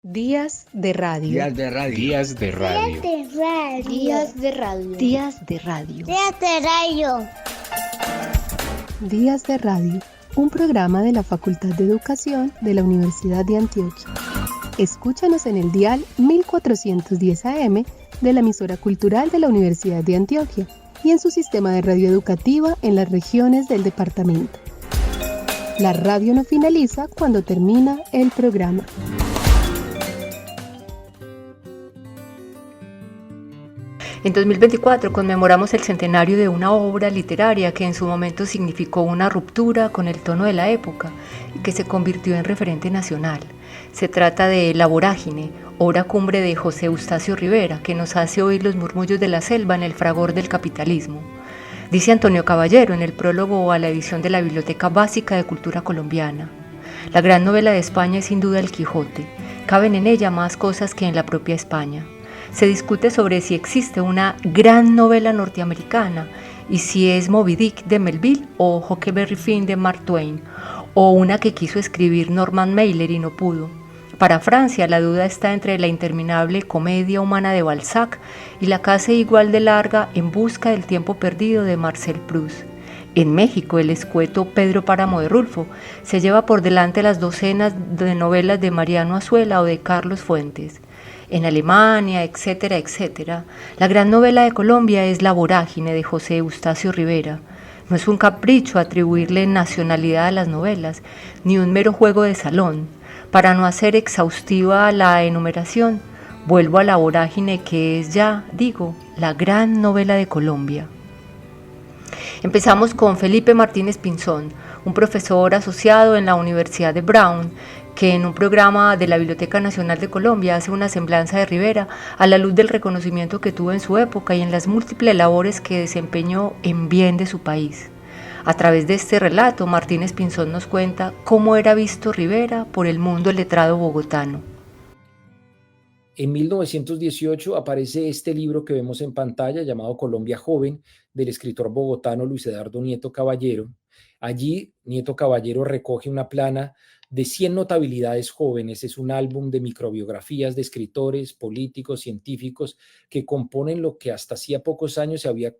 Días de radio. Días de radio. Días de radio. Días de radio. Días de radio. Días de radio. Días de radio. Un programa de la Facultad de Educación de la Universidad de Antioquia. Escúchanos en el dial 1410 AM de la emisora cultural de la Universidad de Antioquia y en su sistema de radio educativa en las regiones del departamento. La radio no finaliza cuando termina el programa. En 2024 conmemoramos el centenario de una obra literaria que en su momento significó una ruptura con el tono de la época y que se convirtió en referente nacional. Se trata de La Vorágine, obra cumbre de José Eustacio Rivera, que nos hace oír los murmullos de la selva en el fragor del capitalismo. Dice Antonio Caballero en el prólogo a la edición de la Biblioteca Básica de Cultura Colombiana: la gran novela de España es sin duda El Quijote. Caben en ella más cosas que en la propia España. Se discute sobre si existe una gran novela norteamericana y si es Moby Dick de Melville o Huckleberry Finn de Mark Twain, o una que quiso escribir Norman Mailer y no pudo. Para Francia, la duda está entre la interminable comedia humana de Balzac y la casi igual de larga En busca del tiempo perdido de Marcel Proust. En México, el escueto Pedro Páramo de Rulfo se lleva por delante las docenas de novelas de Mariano Azuela o de Carlos Fuentes. En Alemania, etcétera, etcétera, la gran novela de Colombia es La Vorágine de José Eustacio Rivera. No es un capricho atribuirle nacionalidad a las novelas, ni un mero juego de salón. Para no hacer exhaustiva la enumeración, vuelvo a La Vorágine, que es ya, digo, la gran novela de Colombia. Empezamos con Felipe Martínez Pinzón, un profesor asociado en la Universidad de Brown, que en un programa de la Biblioteca Nacional de Colombia hace una semblanza de Rivera a la luz del reconocimiento que tuvo en su época y en las múltiples labores que desempeñó en bien de su país. A través de este relato, Martínez Pinzón nos cuenta cómo era visto Rivera por el mundo letrado bogotano. En 1918 aparece este libro que vemos en pantalla llamado Colombia Joven, del escritor bogotano Luis Eduardo Nieto Caballero. Allí Nieto Caballero recoge una plana de 100 notabilidades jóvenes. Es un álbum de microbiografías de escritores, políticos, científicos que componen lo que hasta hacía pocos años se había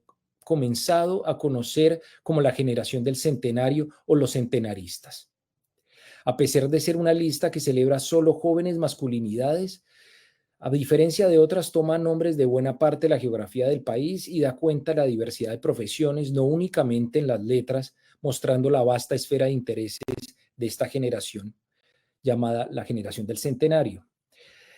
comenzado a conocer como la generación del centenario o los centenaristas. A pesar de ser una lista que celebra solo jóvenes masculinidades, a diferencia de otras, toma nombres de buena parte de la geografía del país y da cuenta de la diversidad de profesiones, no únicamente en las letras, mostrando la vasta esfera de intereses de esta generación, llamada la generación del centenario.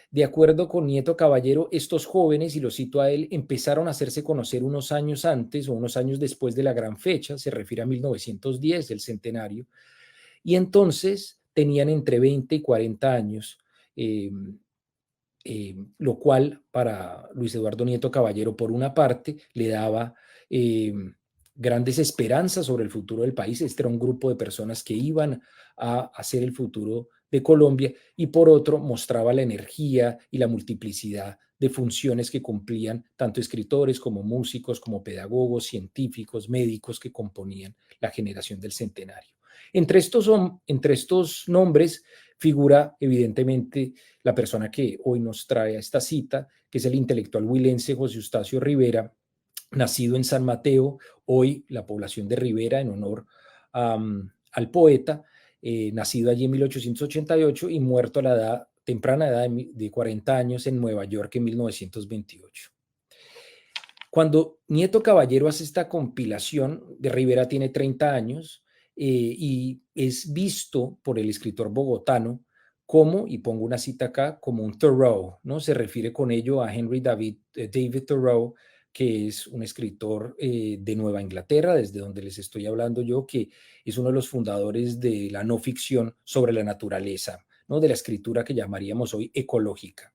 De acuerdo con Nieto Caballero, estos jóvenes, y lo cito a él, empezaron a hacerse conocer unos años antes o unos años después de la gran fecha, se refiere a 1910 del centenario, y entonces tenían entre 20 y 40 años, lo cual para Luis Eduardo Nieto Caballero, por una parte, le daba grandes esperanzas sobre el futuro del país. Este era un grupo de personas que iban a hacer el futuro de Colombia, y por otro mostraba la energía y la multiplicidad de funciones que cumplían tanto escritores como músicos, como pedagogos, científicos, médicos que componían la generación del centenario. Entre estos nombres figura evidentemente la persona que hoy nos trae a esta cita, que es el intelectual huilense José Eustacio Rivera, nacido en San Mateo, hoy la población de Rivera, en honor al poeta, nacido allí en 1888 y muerto a la temprana edad de 40 años en Nueva York en 1928. Cuando Nieto Caballero hace esta compilación, de Rivera tiene 30 años, y es visto por el escritor bogotano como, y pongo una cita acá, como un Thoreau, ¿no? Se refiere con ello a Henry David Thoreau, que es un escritor de Nueva Inglaterra, desde donde les estoy hablando yo, que es uno de los fundadores de la no ficción sobre la naturaleza, ¿no? De la escritura que llamaríamos hoy ecológica.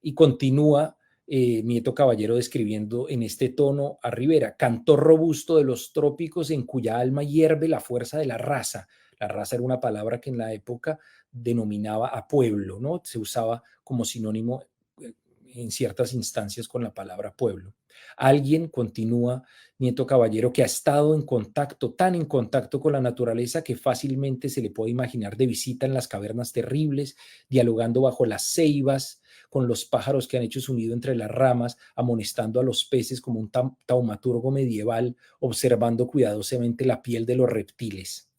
Y continúa Nieto Caballero describiendo en este tono a Rivera: cantor robusto de los trópicos en cuya alma hierve la fuerza de la raza. La raza era una palabra que en la época denominaba a pueblo, ¿no? Se usaba como sinónimo en ciertas instancias con la palabra pueblo. Alguien, continúa Nieto Caballero, que ha estado en contacto, tan en contacto con la naturaleza que fácilmente se le puede imaginar de visita en las cavernas terribles, dialogando bajo las ceibas, con los pájaros que han hecho su nido entre las ramas, amonestando a los peces como un taumaturgo medieval, observando cuidadosamente la piel de los reptiles.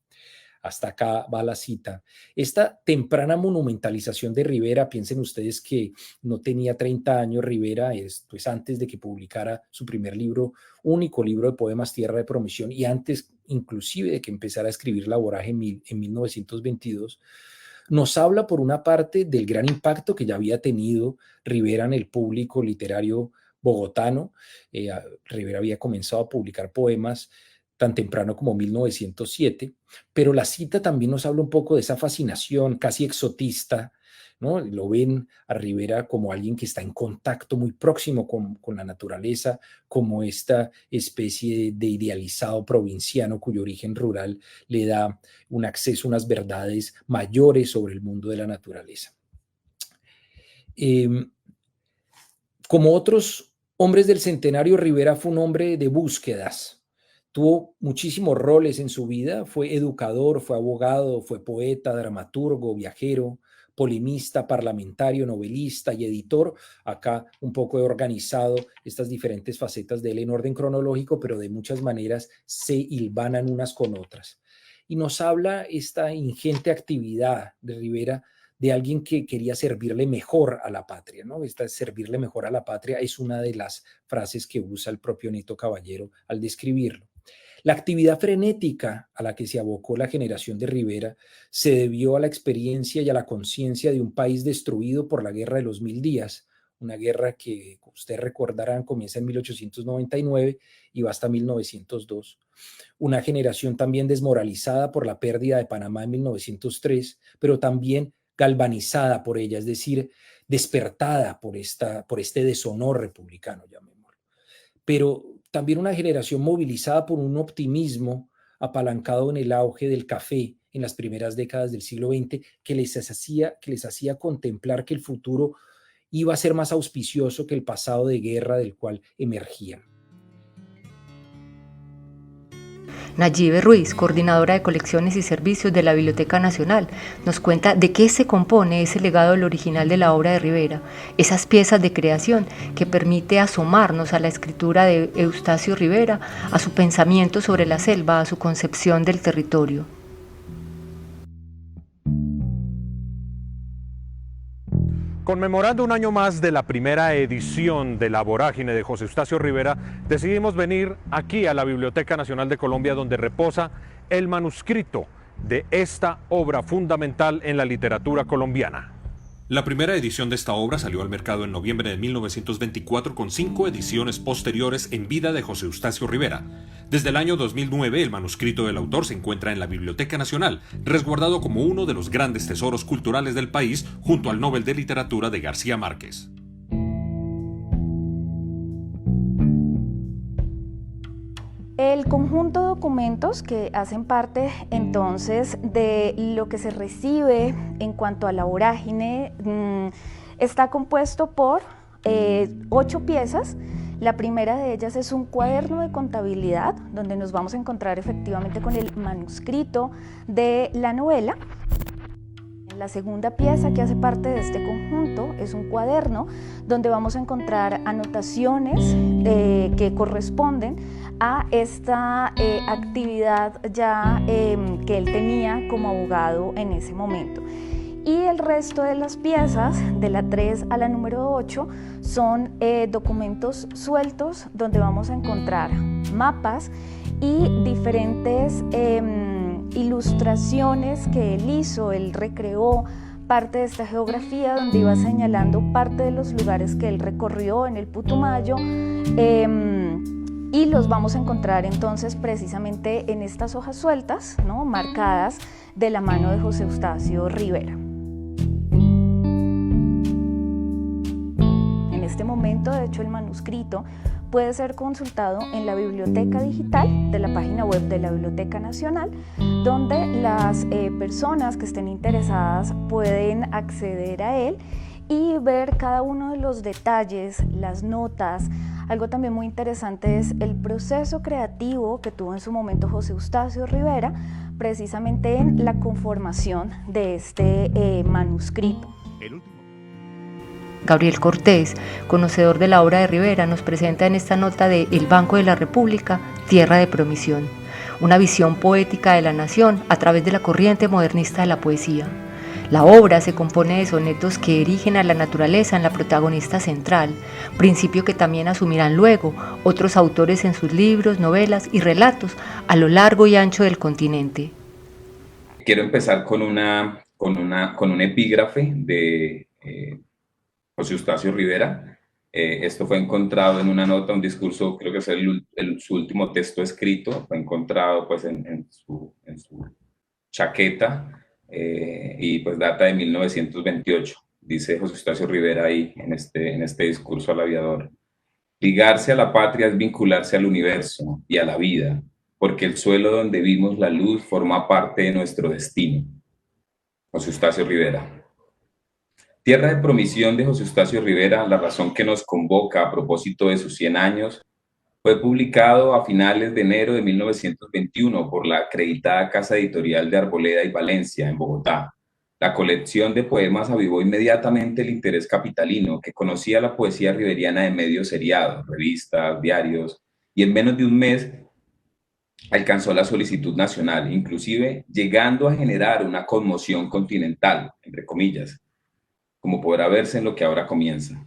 Hasta acá va la cita. Esta temprana monumentalización de Rivera, piensen ustedes que no tenía 30 años Rivera, esto es antes de que publicara su primer libro, único libro de poemas, Tierra de Promisión, y antes inclusive de que empezara a escribir La Voraje en 1922, nos habla por una parte del gran impacto que ya había tenido Rivera en el público literario bogotano. Rivera había comenzado a publicar poemas tan temprano como 1907, pero la cita también nos habla un poco de esa fascinación casi exotista, ¿no? Lo ven a Rivera como alguien que está en contacto muy próximo con la naturaleza, como esta especie de idealizado provinciano cuyo origen rural le da un acceso a unas verdades mayores sobre el mundo de la naturaleza. Como otros hombres del centenario, Rivera fue un hombre de búsquedas. Tuvo muchísimos roles en su vida, fue educador, fue abogado, fue poeta, dramaturgo, viajero, polemista, parlamentario, novelista y editor. Acá un poco he organizado estas diferentes facetas de él en orden cronológico, pero de muchas maneras se hilvanan unas con otras. Y nos habla esta ingente actividad de Rivera de alguien que quería servirle mejor a la patria, ¿no? Esta servirle mejor a la patria es una de las frases que usa el propio Nieto Caballero al describirlo. La actividad frenética a la que se abocó la generación de Rivera se debió a la experiencia y a la conciencia de un país destruido por la Guerra de los 1000 días, una guerra que ustedes recordarán comienza en 1899 y va hasta 1902. Una generación también desmoralizada por la pérdida de Panamá en 1903, pero también galvanizada por ella, es decir, despertada por este deshonor republicano, llamémoslo. Pero también una generación movilizada por un optimismo apalancado en el auge del café en las primeras décadas del siglo XX que les hacía contemplar que el futuro iba a ser más auspicioso que el pasado de guerra del cual emergían. Nayibe Ruiz, coordinadora de colecciones y servicios de la Biblioteca Nacional, nos cuenta de qué se compone ese legado del original de la obra de Rivera, esas piezas de creación que permite asomarnos a la escritura de Eustacio Rivera, a su pensamiento sobre la selva, a su concepción del territorio. Conmemorando un año más de la primera edición de La Vorágine de José Eustacio Rivera, decidimos venir aquí a la Biblioteca Nacional de Colombia, donde reposa el manuscrito de esta obra fundamental en la literatura colombiana. La primera edición de esta obra salió al mercado en noviembre de 1924 con 5 ediciones posteriores en vida de José Eustacio Rivera. Desde el año 2009 el manuscrito del autor se encuentra en la Biblioteca Nacional, resguardado como uno de los grandes tesoros culturales del país junto al Nobel de Literatura de García Márquez. El conjunto de documentos que hacen parte entonces de lo que se recibe en cuanto a La Vorágine está compuesto por 8 piezas. La primera de ellas es un cuaderno de contabilidad donde nos vamos a encontrar efectivamente con el manuscrito de la novela. La segunda pieza que hace parte de este conjunto es un cuaderno donde vamos a encontrar anotaciones que corresponden a esta actividad ya que él tenía como abogado en ese momento. Y el resto de las piezas, de la 3 a la número 8, son documentos sueltos donde vamos a encontrar mapas y diferentes ilustraciones que él hizo. Él recreó parte de esta geografía donde iba señalando parte de los lugares que él recorrió en el Putumayo y los vamos a encontrar entonces precisamente en estas hojas sueltas, ¿no?, marcadas de la mano de José Eustacio Rivera. En este momento, de hecho, el manuscrito puede ser consultado en la biblioteca digital de la página web de la Biblioteca Nacional, donde las personas que estén interesadas pueden acceder a él y ver cada uno de los detalles, las notas. Algo también muy interesante es el proceso creativo que tuvo en su momento José Eustacio Rivera, precisamente en la conformación de este manuscrito. Gabriel Cortés, conocedor de la obra de Rivera, nos presenta en esta nota de El Banco de la República, Tierra de Promisión, una visión poética de la nación a través de la corriente modernista de la poesía. La obra se compone de sonetos que erigen a la naturaleza en la protagonista central, principio que también asumirán luego otros autores en sus libros, novelas y relatos a lo largo y ancho del continente. Quiero empezar con un epígrafe de José Eustacio Rivera. Esto fue encontrado en una nota, un discurso, creo que es su último texto escrito, fue encontrado pues en su chaqueta y pues data de 1928. Dice José Eustacio Rivera ahí en este discurso al aviador: ligarse a la patria es vincularse al universo y a la vida, porque el suelo donde vimos la luz forma parte de nuestro destino. José Eustacio Rivera. Tierra de Promisión de José Eustacio Rivera, la razón que nos convoca a propósito de sus 100 años, fue publicado a finales de enero de 1921 por la acreditada Casa Editorial de Arboleda y Valencia, en Bogotá. La colección de poemas avivó inmediatamente el interés capitalino, que conocía la poesía riveriana de medios seriados, revistas, diarios, y en menos de un mes alcanzó la solicitud nacional, inclusive llegando a generar una conmoción continental, entre comillas, como podrá verse en lo que ahora comienza.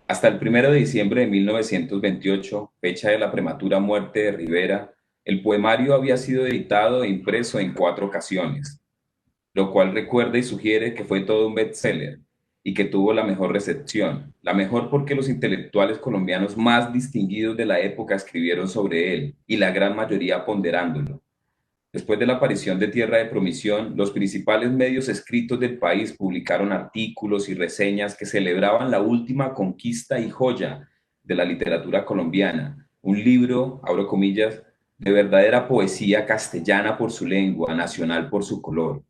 Hasta el 1 de diciembre de 1928, fecha de la prematura muerte de Rivera, el poemario había sido editado e impreso en 4 ocasiones, lo cual recuerda y sugiere que fue todo un bestseller y que tuvo la mejor recepción, la mejor porque los intelectuales colombianos más distinguidos de la época escribieron sobre él, y la gran mayoría ponderándolo. Después de la aparición de Tierra de Promisión, los principales medios escritos del país publicaron artículos y reseñas que celebraban la última conquista y joya de la literatura colombiana, un libro, abro comillas, de verdadera poesía castellana por su lengua, nacional por su color.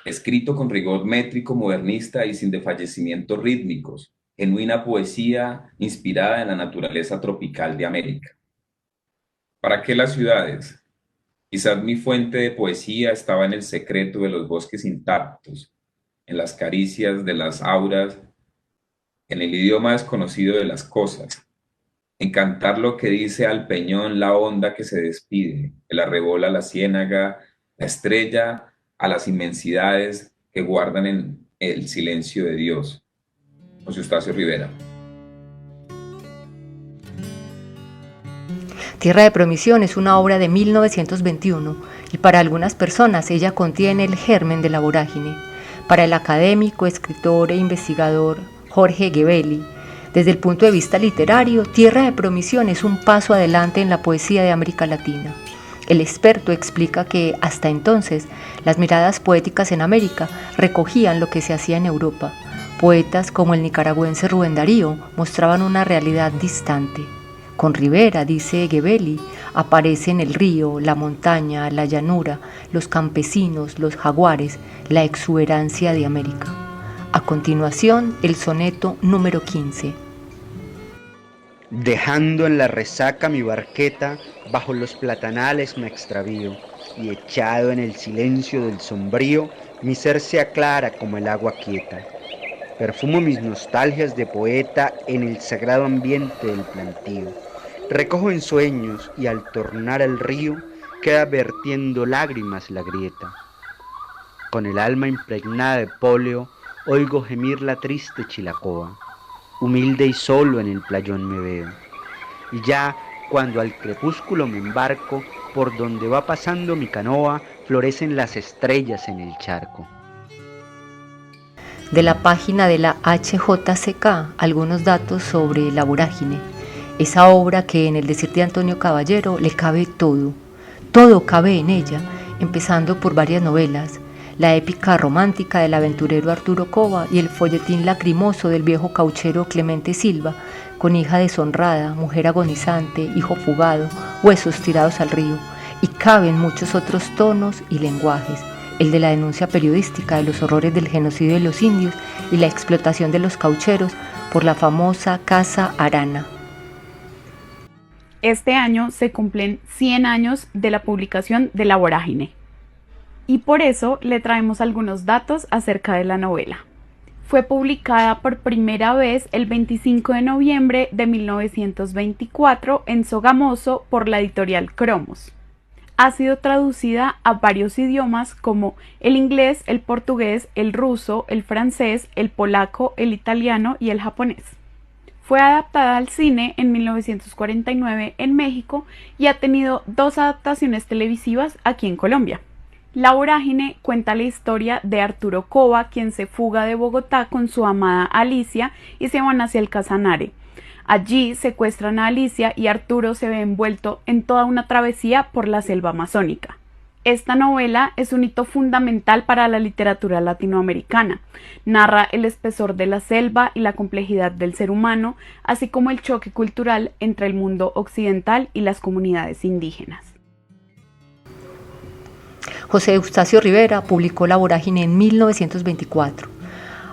Escrito con rigor métrico, modernista y sin desfallecimientos rítmicos, genuina poesía inspirada en la naturaleza tropical de América. ¿Para qué las ciudades? Quizás mi fuente de poesía estaba en el secreto de los bosques intactos, en las caricias de las auras, en el idioma desconocido de las cosas, en cantar lo que dice al peñón la onda que se despide, el arrebola a la ciénaga, la estrella a las inmensidades que guardan en el silencio de Dios. José Eustacio Rivera. Tierra de Promisión es una obra de 1921 y para algunas personas ella contiene el germen de la vorágine. Para el académico, escritor e investigador Jorge Gebeli, desde el punto de vista literario, Tierra de Promisión es un paso adelante en la poesía de América Latina. El experto explica que, hasta entonces, las miradas poéticas en América recogían lo que se hacía en Europa. Poetas como el nicaragüense Rubén Darío mostraban una realidad distante. Con Rivera, dice Gebeli, aparecen el río, la montaña, la llanura, los campesinos, los jaguares, la exuberancia de América. A continuación, el soneto número 15. Dejando en la resaca mi barqueta, bajo los platanales me extravío, y echado en el silencio del sombrío, mi ser se aclara como el agua quieta. Perfumo mis nostalgias de poeta en el sagrado ambiente del plantío. Recojo en sueños y al tornar al río, queda vertiendo lágrimas la grieta. Con el alma impregnada de póleo, oigo gemir la triste chilacoa. Humilde y solo en el playón me veo. Y ya, cuando al crepúsculo me embarco, por donde va pasando mi canoa, florecen las estrellas en el charco. De la página de la HJCK, algunos datos sobre La Vorágine. Esa obra que en el decir de Antonio Caballero le cabe todo. Todo cabe en ella, empezando por varias novelas. La épica romántica del aventurero Arturo Cova y el folletín lacrimoso del viejo cauchero Clemente Silva, con hija deshonrada, mujer agonizante, hijo fugado, huesos tirados al río, y caben muchos otros tonos y lenguajes. el de la denuncia periodística de los horrores del genocidio de los indios y la explotación de los caucheros por la famosa Casa Arana. Este año se cumplen 100 años de la publicación de La Vorágine. Y por eso le traemos algunos datos acerca de la novela. Fue publicada por primera vez el 25 de noviembre de 1924 en Sogamoso por la editorial Cromos. Ha sido traducida a varios idiomas como el inglés, el portugués, el ruso, el francés, el polaco, el italiano y el japonés. Fue adaptada al cine en 1949 en México y ha tenido 2 adaptaciones televisivas aquí en Colombia. La Vorágine cuenta la historia de Arturo Cova, quien se fuga de Bogotá con su amada Alicia y se van hacia el Casanare. Allí secuestran a Alicia y Arturo se ve envuelto en toda una travesía por la selva amazónica. Esta novela es un hito fundamental para la literatura latinoamericana. Narra el espesor de la selva y la complejidad del ser humano, así como el choque cultural entre el mundo occidental y las comunidades indígenas. José Eustacio Rivera publicó La Vorágine en 1924,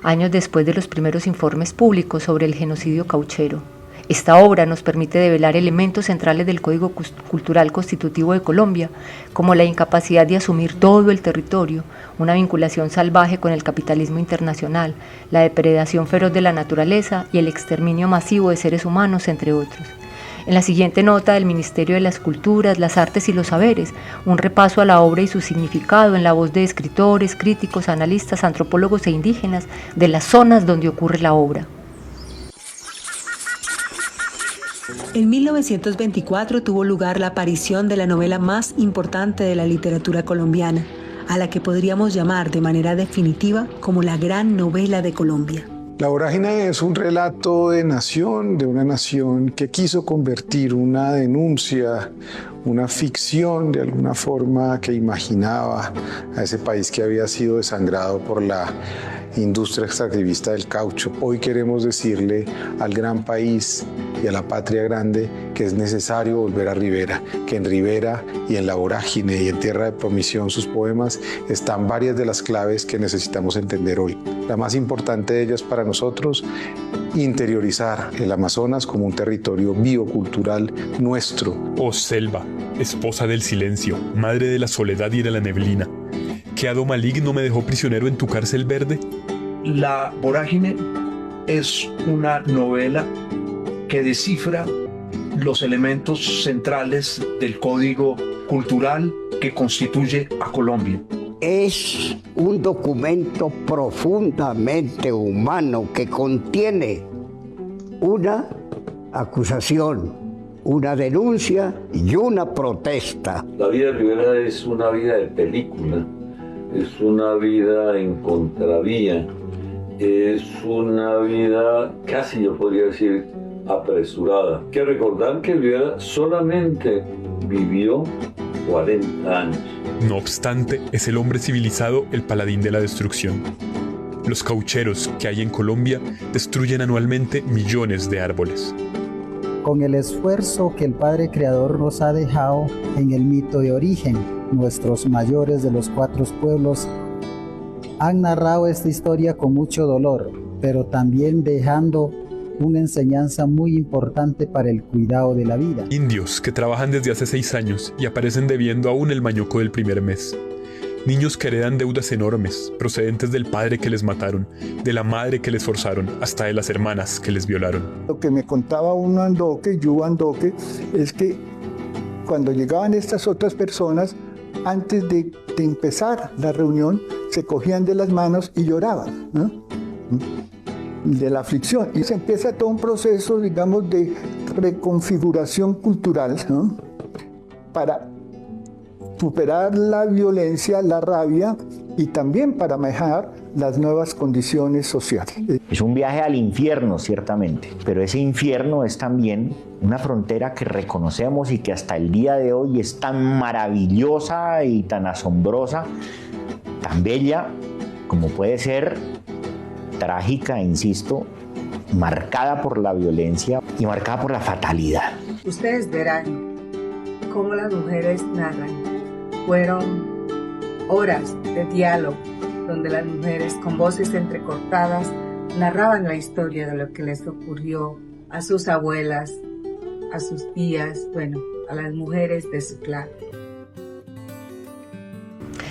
años después de los primeros informes públicos sobre el genocidio cauchero. Esta obra nos permite develar elementos centrales del Código Cultural Constitutivo de Colombia, como la incapacidad de asumir todo el territorio, una vinculación salvaje con el capitalismo internacional, la depredación feroz de la naturaleza y el exterminio masivo de seres humanos, entre otros. En la siguiente nota del Ministerio de las Culturas, las Artes y los Saberes, un repaso a la obra y su significado en la voz de escritores, críticos, analistas, antropólogos e indígenas de las zonas donde ocurre la obra. En 1924 tuvo lugar la aparición de la novela más importante de la literatura colombiana, a la que podríamos llamar de manera definitiva como la gran novela de Colombia. La Vorágine es un relato de una nación que quiso convertir una denuncia, una ficción de alguna forma que imaginaba a ese país que había sido desangrado por la industria extractivista del caucho. Hoy queremos decirle al gran país y a la patria grande que es necesario volver a Rivera, que en Rivera y en La Vorágine y en Tierra de Promisión, sus poemas, están varias de las claves que necesitamos entender hoy. La más importante de ellas para nosotros, interiorizar el Amazonas como un territorio biocultural nuestro. Oh selva, esposa del silencio, madre de la soledad y de la neblina, ¿qué hado maligno me dejó prisionero en tu cárcel verde? La Vorágine es una novela que descifra los elementos centrales del código cultural que constituye a Colombia. Es un documento profundamente humano que contiene una acusación, una denuncia y una protesta. La vida de Rivera es una vida de película, es una vida en contravía, es una vida casi, yo podría decir, apresurada. Hay que recordar que Rivera solamente vivió 40 años. No obstante, es el hombre civilizado el paladín de la destrucción. Los caucheros que hay en Colombia destruyen anualmente millones de árboles. Con el esfuerzo que el Padre Creador nos ha dejado en el mito de origen, nuestros mayores de los 4 pueblos han narrado esta historia con mucho dolor, pero también dejando una enseñanza muy importante para el cuidado de la vida. Indios que trabajan desde hace 6 años y aparecen debiendo aún el mañoco del primer mes. Niños que heredan deudas enormes, procedentes del padre que les mataron, de la madre que les forzaron, hasta de las hermanas que les violaron. Lo que me contaba uno Andoque, Yu Andoque, es que cuando llegaban estas otras personas, antes de empezar la reunión, se cogían de las manos y lloraban, ¿no? De la aflicción. Y se empieza todo un proceso, digamos, de reconfiguración cultural, ¿no? Para superar la violencia, la rabia y también para manejar las nuevas condiciones sociales. Es un viaje al infierno, ciertamente, pero ese infierno es también una frontera que reconocemos y que hasta el día de hoy es tan maravillosa y tan asombrosa, tan bella, como puede ser trágica, insisto, marcada por la violencia y marcada por la fatalidad. Ustedes verán cómo las mujeres narran. Fueron horas de diálogo, donde las mujeres con voces entrecortadas narraban la historia de lo que les ocurrió a sus abuelas, a sus tías, bueno, a las mujeres de su clan.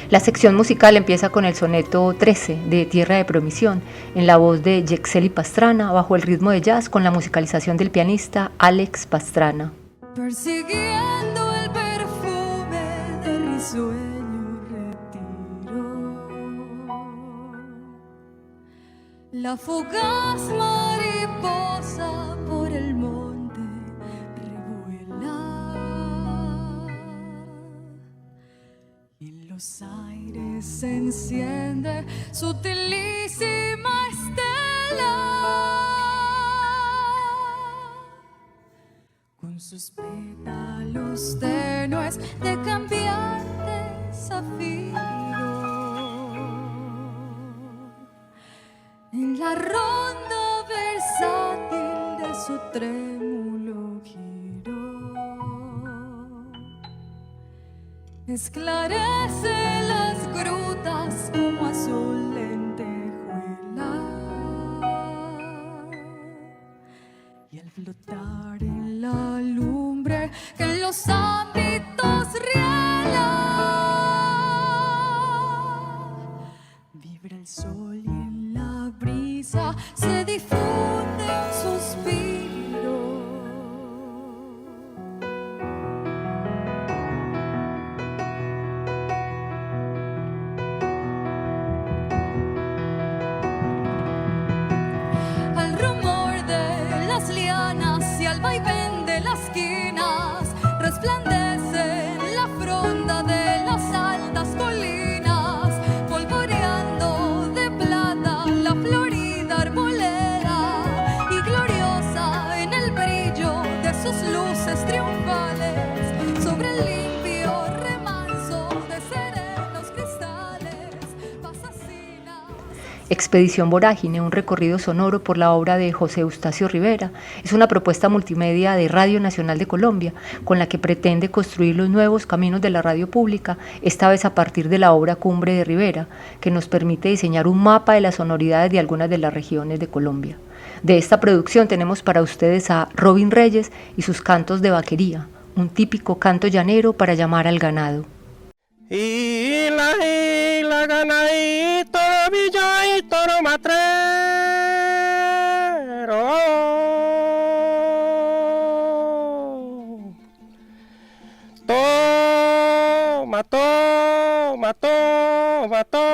La sección musical empieza con el soneto 13 de Tierra de Promisión, en la voz de Yexeli Pastrana, bajo el ritmo de jazz con la musicalización del pianista Alex Pastrana. Persiguiendo el perfume de risueño retiro, la fugaz mariposa por el monte revuela, y en los aires se enciende sutilísima estela, con sus pétalos tenues de cambiante zafiro. En la ronda versátil de su trémulo giro, esclarece las grutas como azul lentejuela, y al flotar en la lumbre que en los ámbitos riela, vibra el sol y en la brisa se difunde un suspiro. Al rumor de las lianas y al vaivén de las quinas resplandece la fronda de las altas colinas, polvoreando de plata la florida arboleda, y gloriosa en el brillo de sus luces triunfales, sobre el limpio remanso de serenos cristales pasa Sina. Expedición Vorágine, un recorrido sonoro por la obra de José Eustacio Rivera, es una propuesta multimedia de Radio Nacional de Colombia con la que pretende construir los nuevos caminos de la radio pública, esta vez a partir de la obra Cumbre de Rivera, que nos permite diseñar un mapa de las sonoridades de algunas de las regiones de Colombia. De esta producción tenemos para ustedes a Robin Reyes y sus cantos de vaquería, un típico canto llanero para llamar al ganado. Y la ganadito, villa y toro matrero. Toma, toma, toma, toma.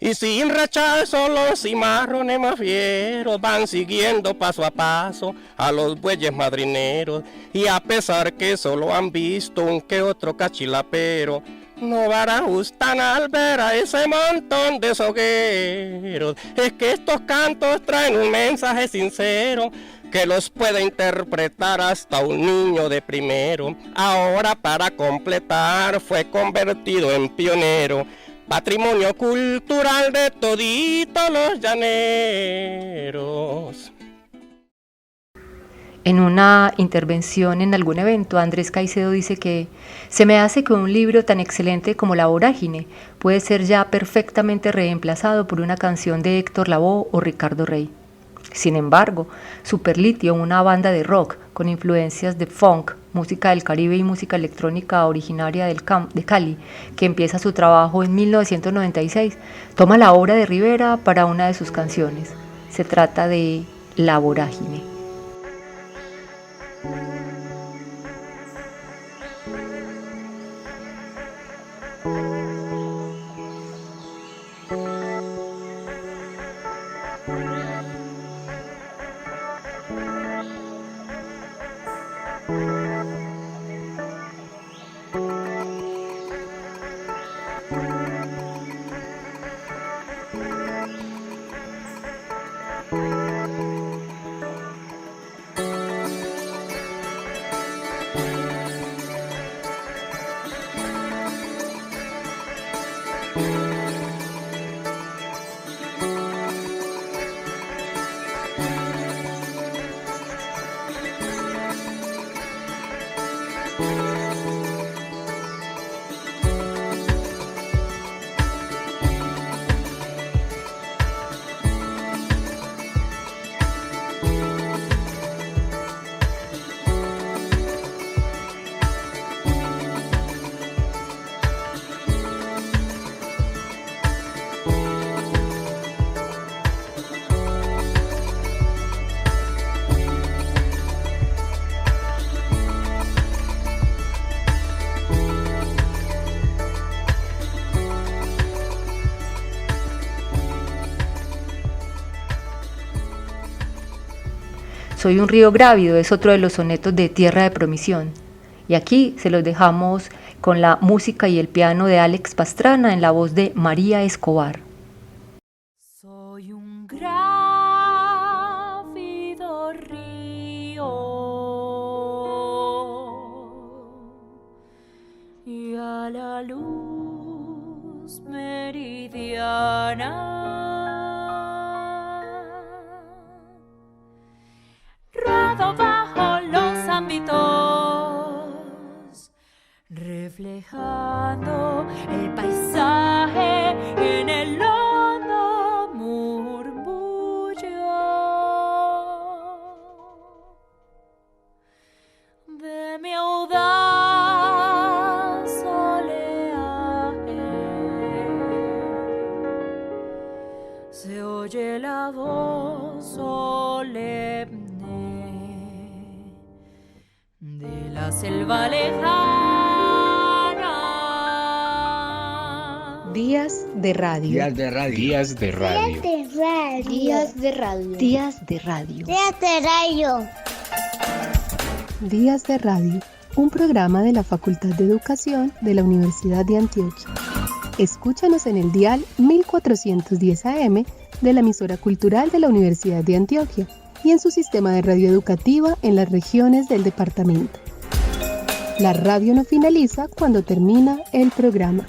Y sin rechazo los cimarrones más fieros van siguiendo paso a paso a los bueyes madrineros, y a pesar que solo han visto un que otro cachilapero, no barajustan al ver a ese montón de sogueros. Es que estos cantos traen un mensaje sincero que los puede interpretar hasta un niño de primero. Ahora, para completar, fue convertido en pionero, patrimonio cultural de toditos los llaneros. En una intervención en algún evento, Andrés Caicedo dice que se me hace que un libro tan excelente como La Vorágine puede ser ya perfectamente reemplazado por una canción de Héctor Lavoe o Ricardo Rey. Sin embargo, Superlitio, una banda de rock con influencias de funk, música del Caribe y música electrónica originaria de Cali, que empieza su trabajo en 1996, toma la obra de Rivera para una de sus canciones. Se trata de La Vorágine. Soy un río grávido es otro de los sonetos de Tierra de Promisión. Y aquí se los dejamos con la música y el piano de Alex Pastrana en la voz de María Escobar. Soy un grávido río y a la luz meridiana rodo bajo los ámbitos, reflejando el paisaje en el hondo murmullo de mi audaz oleaje. Se oye la voz solemne de la selva lejana. Días de radio. Días de radio. Días de radio. Días de radio. Días de radio. Días de radio. Días de radio, un programa de la Facultad de Educación de la Universidad de Antioquia. Escúchanos en el dial 1410 AM de la emisora cultural de la Universidad de Antioquia y en su sistema de radio educativa en las regiones del departamento. La radio no finaliza cuando termina el programa.